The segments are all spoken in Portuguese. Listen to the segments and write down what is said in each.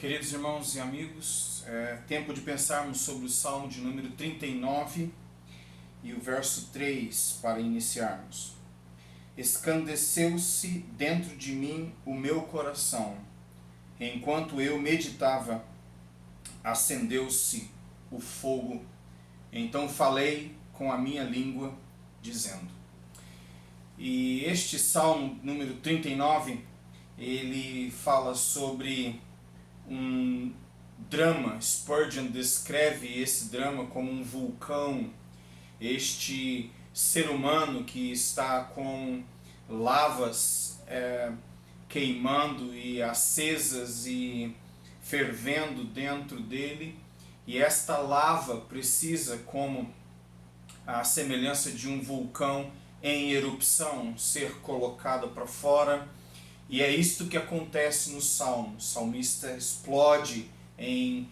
Queridos irmãos e amigos, é tempo de pensarmos sobre o Salmo de número 39 e o verso 3 para iniciarmos. Escandeceu-se dentro de mim o meu coração, enquanto eu meditava, acendeu-se o fogo, então falei com a minha língua, dizendo. E este Salmo número 39, ele fala sobre um drama. Spurgeon descreve esse drama como um vulcão, este ser humano que está com lavas queimando e acesas e fervendo dentro dele, e esta lava precisa, como a semelhança de um vulcão em erupção, ser colocada para fora. E é isto que acontece no Salmo. O salmista explode em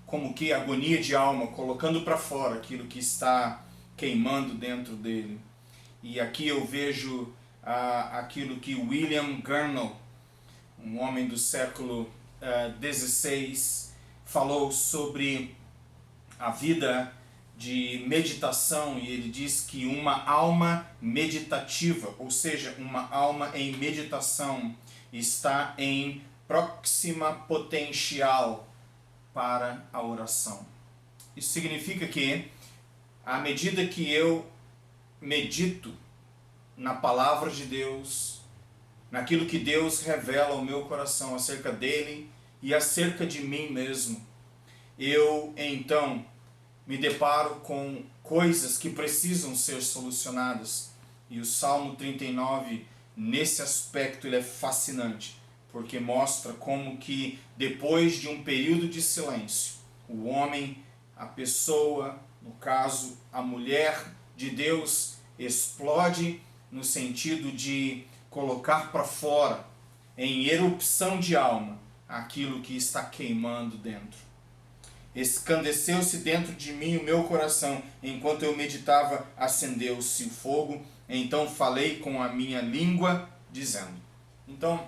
como que agonia de alma, colocando para fora aquilo que está queimando dentro dele. E aqui eu vejo aquilo que William Gurnall, um homem do século XVI, falou sobre a vida de meditação, e ele diz que uma alma meditativa, ou seja, uma alma em meditação, está em próxima potencial para a oração. Isso significa que, à medida que eu medito na palavra de Deus, naquilo que Deus revela ao meu coração acerca dele e acerca de mim mesmo, eu então me deparo com coisas que precisam ser solucionadas. E o Salmo 39, nesse aspecto, ele é fascinante, porque mostra como que depois de um período de silêncio, o homem, a pessoa, no caso a mulher de Deus, explode no sentido de colocar para fora, em erupção de alma, aquilo que está queimando dentro. Escandeceu-se dentro de mim o meu coração, enquanto eu meditava, acendeu-se o fogo, então falei com a minha língua, dizendo. Então,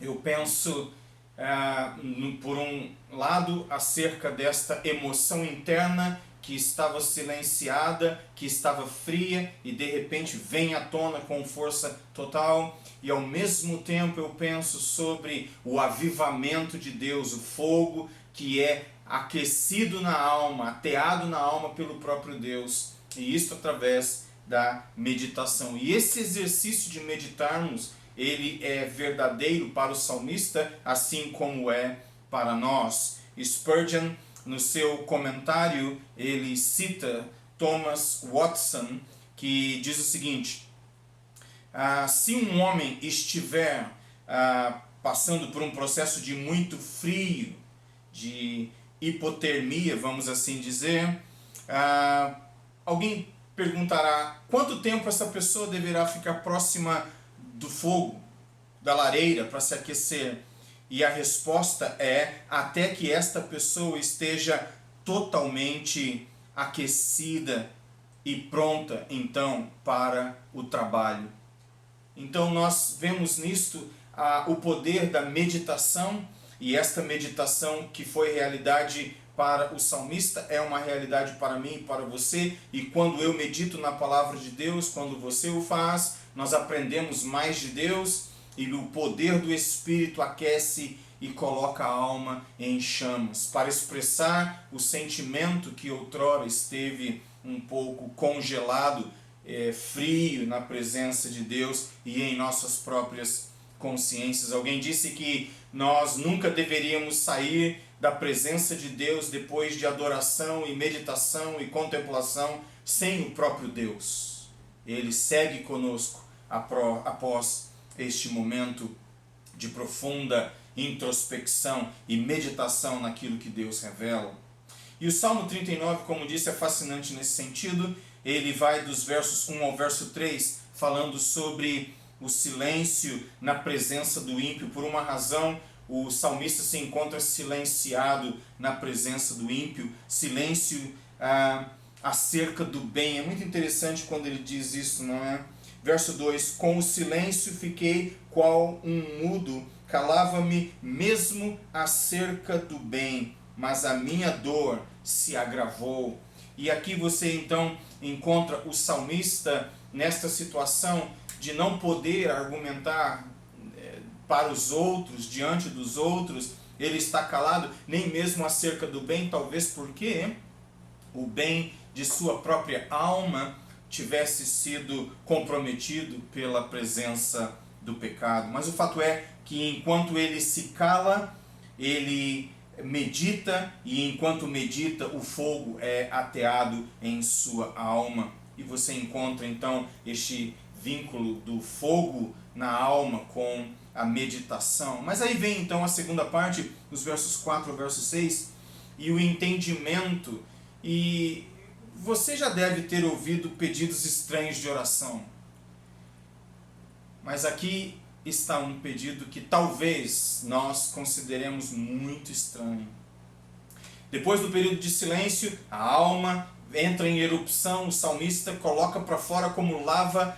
eu penso, por um lado, acerca desta emoção interna que estava silenciada, que estava fria e de repente vem à tona com força total, e ao mesmo tempo eu penso sobre o avivamento de Deus, o fogo que é aquecido na alma, ateado na alma pelo próprio Deus, e isto através da meditação. E esse exercício de meditarmos, ele é verdadeiro para o salmista, assim como é para nós. Spurgeon, no seu comentário, ele cita Thomas Watson, que diz o seguinte: se um homem estiver passando por um processo de muito frio, de hipotermia, vamos assim dizer, alguém perguntará quanto tempo essa pessoa deverá ficar próxima do fogo, da lareira, para se aquecer. E a resposta é até que esta pessoa esteja totalmente aquecida e pronta então para o trabalho. Então nós vemos nisto o poder da meditação, e esta meditação que foi realidade para o salmista é uma realidade para mim e para você. E quando eu medito na palavra de Deus, quando você o faz, nós aprendemos mais de Deus, e o poder do Espírito aquece e coloca a alma em chamas, para expressar o sentimento que outrora esteve um pouco congelado, frio na presença de Deus e em nossas próprias consciências. Alguém disse que nós nunca deveríamos sair da presença de Deus depois de adoração e meditação e contemplação sem o próprio Deus. Ele segue conosco após este momento de profunda introspecção e meditação naquilo que Deus revela. E o Salmo 39, como disse, é fascinante nesse sentido. Ele vai dos versos 1 ao verso 3, falando sobre o silêncio na presença do ímpio. Por uma razão, o salmista se encontra silenciado na presença do ímpio, silêncio acerca do bem. É muito interessante quando ele diz isso, não é? Verso 2: com o silêncio fiquei qual um mudo calava-me mesmo acerca do bem, mas a minha dor se agravou. E aqui você então encontra o salmista nesta situação de não poder argumentar para os outros, diante dos outros. Ele está calado, nem mesmo acerca do bem, talvez porque o bem de sua própria alma tivesse sido comprometido pela presença do pecado. Mas o fato é que enquanto ele se cala, ele medita, e enquanto medita, o fogo é ateado em sua alma. E você encontra então este vínculo do fogo na alma com a meditação. Mas aí vem então a segunda parte, dos versos 4 ao verso 6, e o entendimento. E você já deve ter ouvido pedidos estranhos de oração. Mas aqui está um pedido que talvez nós consideremos muito estranho. Depois do período de silêncio, a alma entra em erupção, o salmista coloca para fora como lava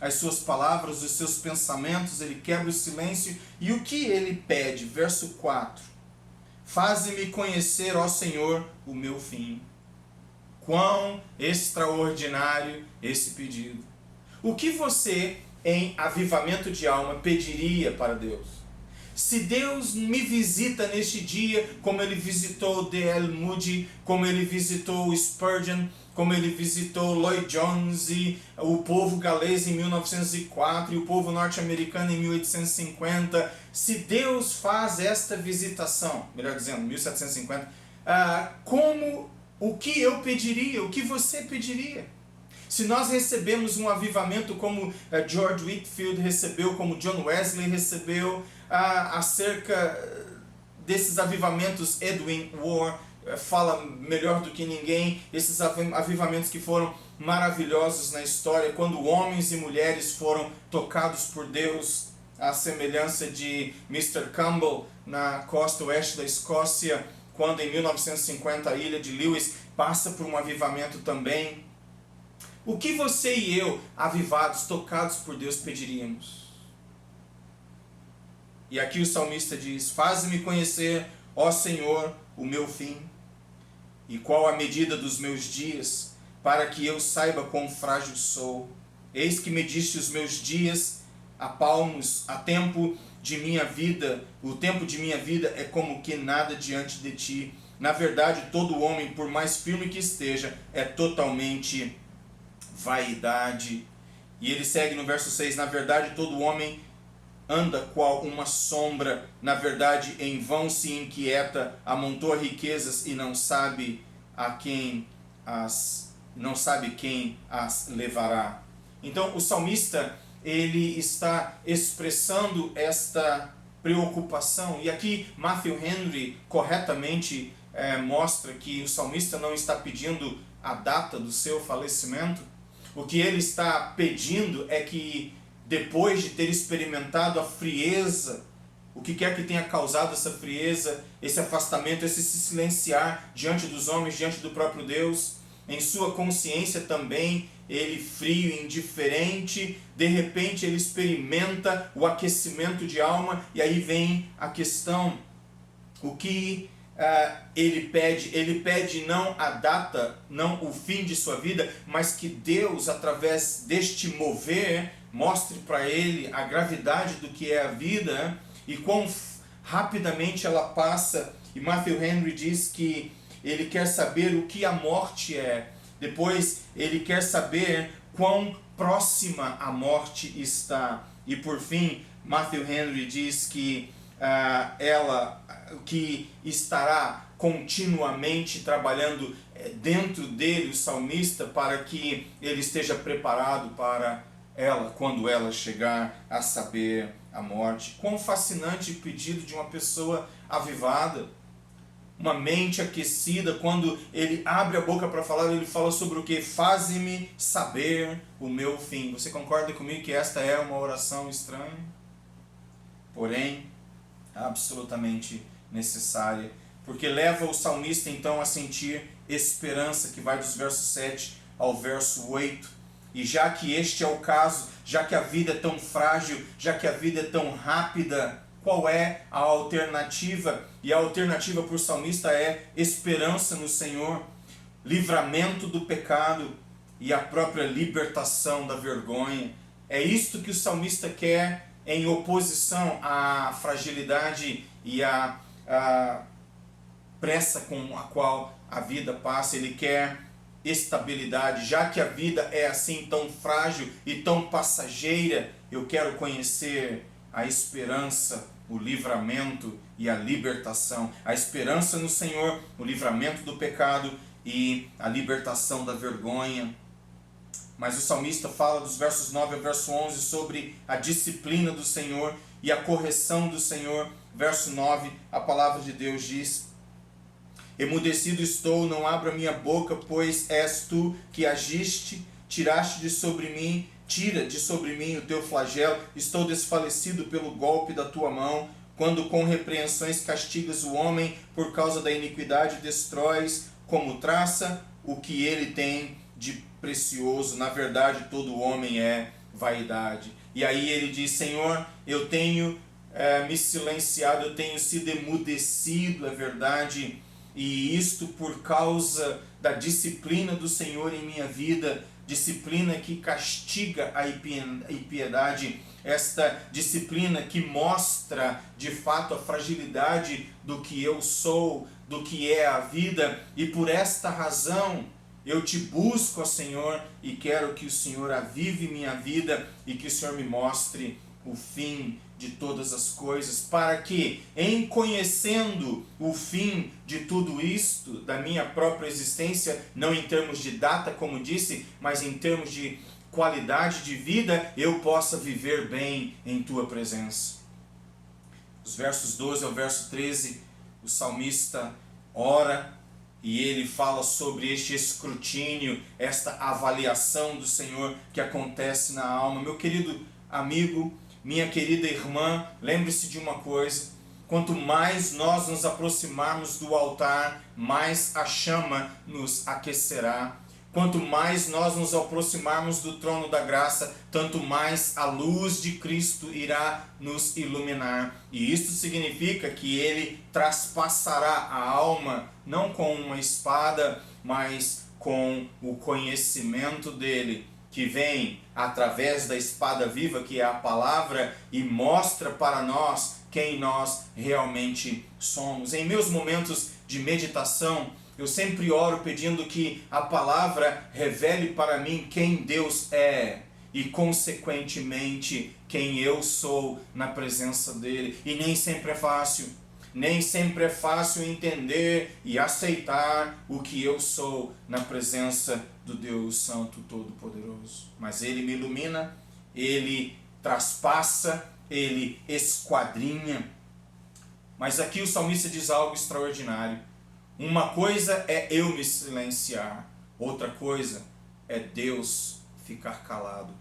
as suas palavras, os seus pensamentos, ele quebra o silêncio. E o que ele pede? Verso 4. Faze-me conhecer, ó Senhor, o meu fim. Quão extraordinário esse pedido. O que você, em avivamento de alma, pediria para Deus? Se Deus me visita neste dia, como Ele visitou D.L. Moody, como Ele visitou Spurgeon, como Ele visitou Lloyd Jones e o povo galês em 1904 e o povo norte-americano em 1850, se Deus faz esta visitação, melhor dizendo, 1750, o que eu pediria, o que você pediria? Se nós recebemos um avivamento como George Whitefield recebeu, como John Wesley recebeu, acerca desses avivamentos, Edwin Moore fala melhor do que ninguém, esses avivamentos que foram maravilhosos na história, quando homens e mulheres foram tocados por Deus, à semelhança de Mr. Campbell na costa oeste da Escócia, quando em 1950 a ilha de Lewis passa por um avivamento também. O que você e eu, avivados, tocados por Deus, pediríamos? E aqui o salmista diz: faze-me conhecer, ó Senhor, o meu fim, e qual a medida dos meus dias, para que eu saiba quão frágil sou. Eis que mediste os meus dias a palmos, a tempo de minha vida. O tempo de minha vida é como que nada diante de ti. Na verdade, todo homem, por mais firme que esteja, é totalmente vaidade. E ele segue no verso 6, na verdade todo homem anda qual uma sombra, na verdade em vão se inquieta, amontoa riquezas e não sabe quem as levará. Então o salmista, ele está expressando esta preocupação, e aqui Matthew Henry corretamente mostra que o salmista não está pedindo a data do seu falecimento. O que ele está pedindo é que, depois de ter experimentado a frieza, o que quer que tenha causado essa frieza, esse afastamento, esse se silenciar diante dos homens, diante do próprio Deus, em sua consciência também, ele frio e indiferente, de repente ele experimenta o aquecimento de alma, e aí vem a questão, o que ele pede não a data, não o fim de sua vida, mas que Deus, através deste mover, mostre para ele a gravidade do que é a vida e quão rapidamente ela passa. E Matthew Henry diz que ele quer saber o que a morte é, depois ele quer saber quão próxima a morte está, e por fim Matthew Henry diz que ela que estará continuamente trabalhando dentro dele, o salmista, para que ele esteja preparado para ela, quando ela chegar a saber a morte. Quão fascinante o pedido de uma pessoa avivada, uma mente aquecida. Quando ele abre a boca para falar, ele fala sobre o que? Faze-me saber o meu fim. Você concorda comigo que esta é uma oração estranha? Porém, absolutamente necessária, porque leva o salmista então a sentir esperança, que vai dos versos 7 ao verso 8. E já que este é o caso, já que a vida é tão frágil, já que a vida é tão rápida, qual é a alternativa? E a alternativa para o salmista é esperança no Senhor, livramento do pecado e a própria libertação da vergonha. É isto que o salmista quer, em oposição à fragilidade e à pressa com a qual a vida passa. Ele quer estabilidade. Já que a vida é assim tão frágil e tão passageira, eu quero conhecer a esperança, o livramento e a libertação. A esperança no Senhor, o livramento do pecado e a libertação da vergonha. Mas o salmista fala dos versos 9 ao verso 11 sobre a disciplina do Senhor e a correção do Senhor. Verso 9, a palavra de Deus diz: emudecido estou, não abro a minha boca, pois és tu que agiste, tira de sobre mim o teu flagelo, estou desfalecido pelo golpe da tua mão. Quando com repreensões castigas o homem, por causa da iniquidade destróis, como traça o que ele tem de precioso. Na verdade, todo homem é vaidade. E aí ele diz: Senhor, eu tenho me silenciado, eu tenho sido emudecido, é verdade, e isto por causa da disciplina do Senhor em minha vida, disciplina que castiga a impiedade, esta disciplina que mostra de fato a fragilidade do que eu sou, do que é a vida, e por esta razão eu te busco, ó Senhor, e quero que o Senhor avive minha vida e que o Senhor me mostre o fim de todas as coisas, para que, em conhecendo o fim de tudo isto, da minha própria existência, não em termos de data, como disse, mas em termos de qualidade de vida, eu possa viver bem em tua presença. Os versos 12 ao verso 13, o salmista ora e ele fala sobre este escrutínio, esta avaliação do Senhor que acontece na alma. Meu querido amigo, minha querida irmã, lembre-se de uma coisa: quanto mais nós nos aproximarmos do altar, mais a chama nos aquecerá. Quanto mais nós nos aproximarmos do trono da graça, tanto mais a luz de Cristo irá nos iluminar. E isto significa que ele traspassará a alma, não com uma espada, mas com o conhecimento dele, que vem através da espada viva, que é a palavra, e mostra para nós quem nós realmente somos. Em meus momentos de meditação, eu sempre oro pedindo que a palavra revele para mim quem Deus é e, consequentemente, quem eu sou na presença dele. E nem sempre é fácil. Nem sempre é fácil entender e aceitar o que eu sou na presença do Deus Santo Todo-Poderoso. Mas ele me ilumina, ele traspassa, ele esquadrinha. Mas aqui o salmista diz algo extraordinário. Uma coisa é eu me silenciar, outra coisa é Deus ficar calado.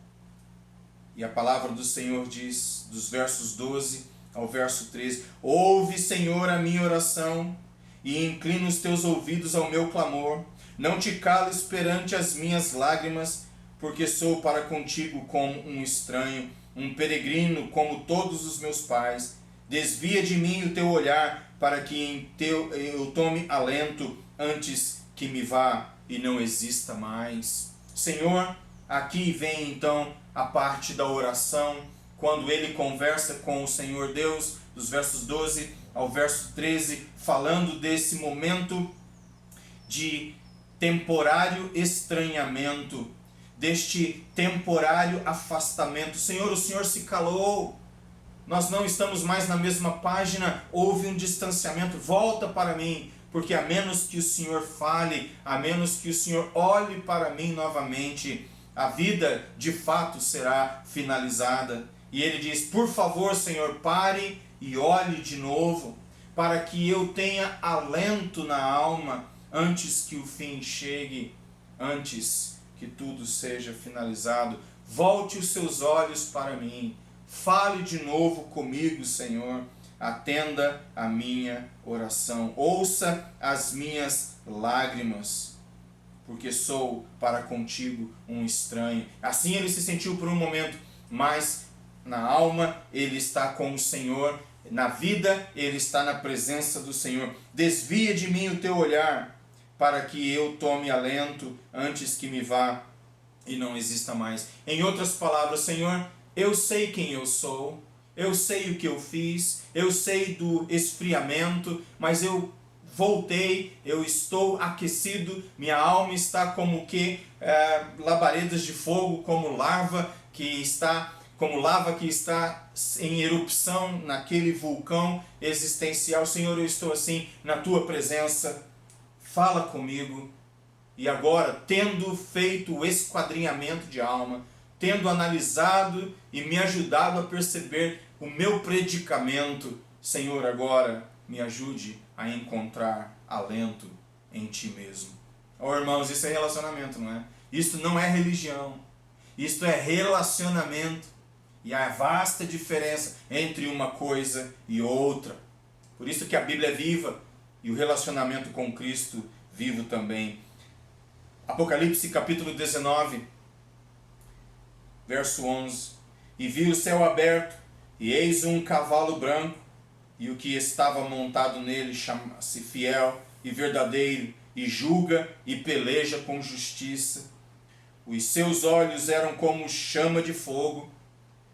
E a palavra do Senhor diz, dos versos 12 ao verso 13: ouve, Senhor, a minha oração e inclina os teus ouvidos ao meu clamor. Não te cales perante as minhas lágrimas, porque sou para contigo como um estranho, um peregrino como todos os meus pais. Desvia de mim o teu olhar, para que eu tome alento antes que me vá e não exista mais. Senhor, aqui vem então a parte da oração, quando ele conversa com o Senhor Deus, dos versos 12 ao verso 13, falando desse momento de temporário estranhamento, deste temporário afastamento. Senhor, o Senhor se calou. Nós não estamos mais na mesma página, houve um distanciamento, volta para mim, porque a menos que o Senhor fale, a menos que o Senhor olhe para mim novamente, a vida de fato será finalizada. E ele diz: por favor, Senhor, pare e olhe de novo, para que eu tenha alento na alma, antes que o fim chegue, antes que tudo seja finalizado. Volte os seus olhos para mim. Fale de novo comigo, Senhor. Atenda a minha oração. Ouça as minhas lágrimas. porque sou para contigo um estranho. Assim ele se sentiu por um momento, mas na alma ele está com o Senhor, na vida ele está na presença do Senhor. Desvia de mim o teu olhar, para que eu tome alento antes que me vá e não exista mais. Em outras palavras, Senhor, eu sei quem eu sou, eu sei o que eu fiz, eu sei do esfriamento, mas eu voltei, eu estou aquecido, minha alma está como que labaredas de fogo, como lava que está em erupção naquele vulcão existencial. Senhor, eu estou assim na tua presença, fala comigo. E agora, tendo feito o esquadrinhamento de alma, tendo analisado e me ajudado a perceber o meu predicamento, Senhor, agora me ajude a encontrar alento em Ti mesmo. Oh, irmãos, isso é relacionamento, não é? Isso não é religião. Isto é relacionamento. E há vasta diferença entre uma coisa e outra. Por isso que a Bíblia é viva e o relacionamento com Cristo vivo também. Apocalipse capítulo 19, verso 11. E vi o céu aberto, e eis um cavalo branco, e o que estava montado nele chama-se Fiel e Verdadeiro, e julga e peleja com justiça. Os seus olhos eram como chama de fogo,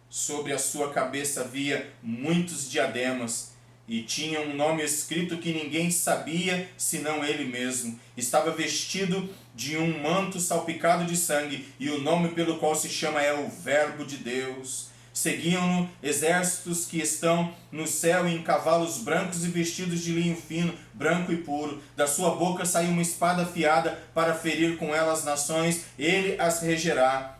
sobre a sua cabeça havia muitos diademas, e tinha um nome escrito que ninguém sabia senão ele mesmo. Estava vestido de um manto salpicado de sangue, e o nome pelo qual se chama é o Verbo de Deus. Seguiam-no exércitos que estão no céu em cavalos brancos e vestidos de linho fino, branco e puro. Da sua boca saiu uma espada afiada para ferir com ela as nações. Ele as regerá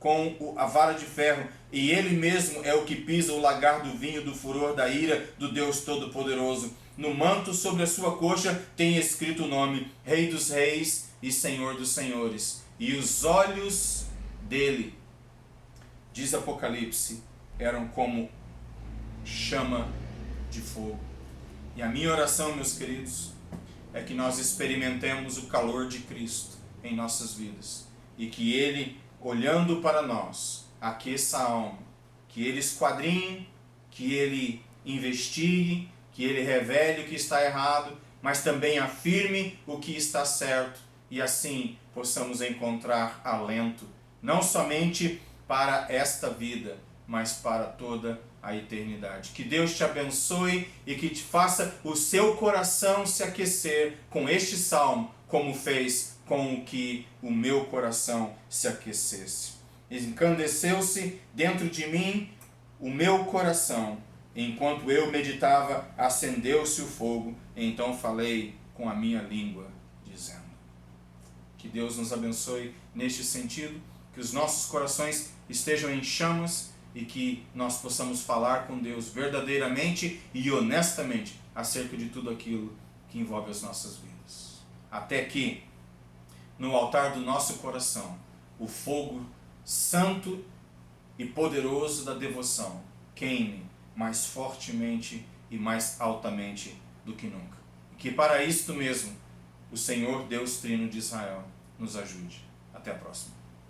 com a vara de ferro, e ele mesmo é o que pisa o lagar do vinho do furor da ira do Deus Todo-Poderoso. No manto sobre a sua coxa tem escrito o nome: Rei dos Reis e Senhor dos Senhores. E os olhos dele, diz Apocalipse, eram como chama de fogo. E a minha oração, meus queridos, é que nós experimentemos o calor de Cristo em nossas vidas, e que Ele, olhando para nós, aqueça a alma, que Ele esquadrinhe, que Ele investigue, que Ele revele o que está errado, mas também afirme o que está certo, e assim possamos encontrar alento, não somente para esta vida, mas para toda a eternidade. Que Deus te abençoe e que te faça o seu coração se aquecer com este salmo, como fez com o que o meu coração se aquecesse. Encandeceu-se dentro de mim o meu coração. Enquanto eu meditava, acendeu-se o fogo. Então falei com a minha língua, dizendo. Que Deus nos abençoe neste sentido, que os nossos corações estejam em chamas e que nós possamos falar com Deus verdadeiramente e honestamente acerca de tudo aquilo que envolve as nossas vidas. Até que, no altar do nosso coração, o fogo santo e poderoso da devoção queime mais fortemente e mais altamente do que nunca. E que para isto mesmo o Senhor Deus Trino de Israel nos ajude. Até a próxima.